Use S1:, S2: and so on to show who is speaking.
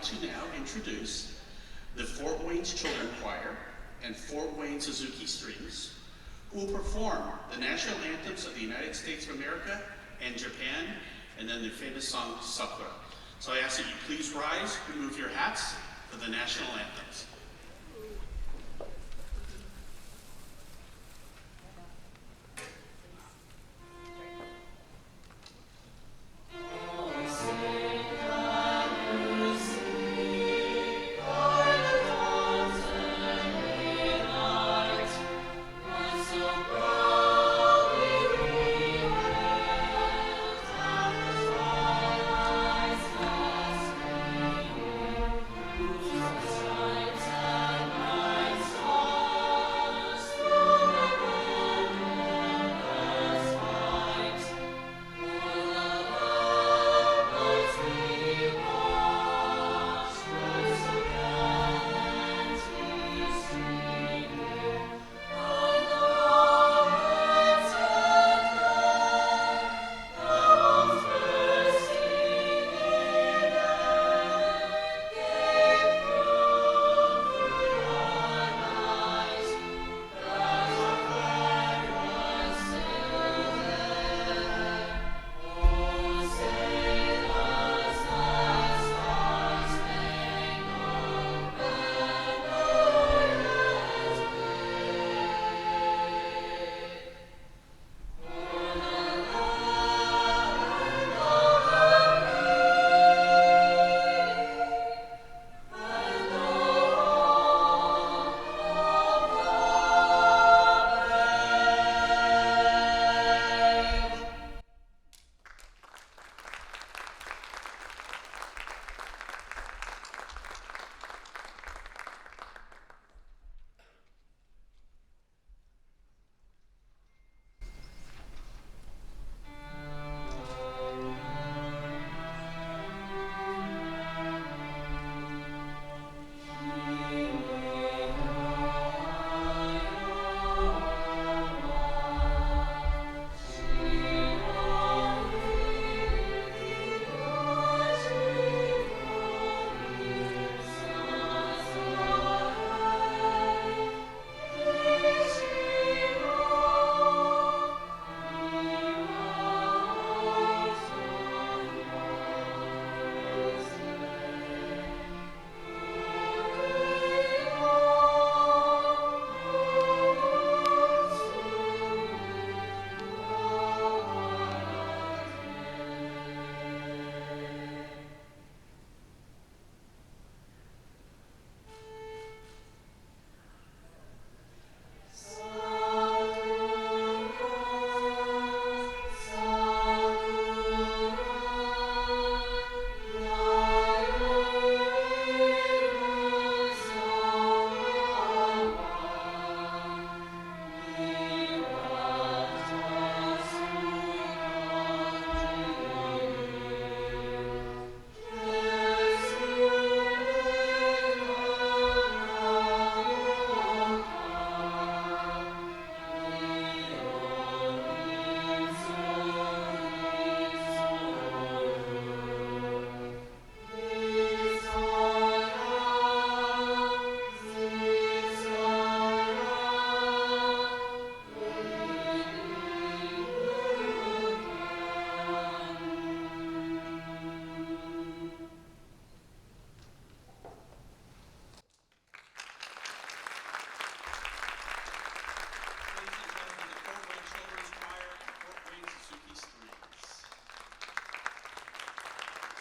S1: like to now introduce the Fort Wayne Children Choir and Fort Wayne Suzuki Strings, who will perform the national anthems of the United States of America and Japan, and then the famous song, Sakura. So I ask that you please rise, remove your hats for the national anthems.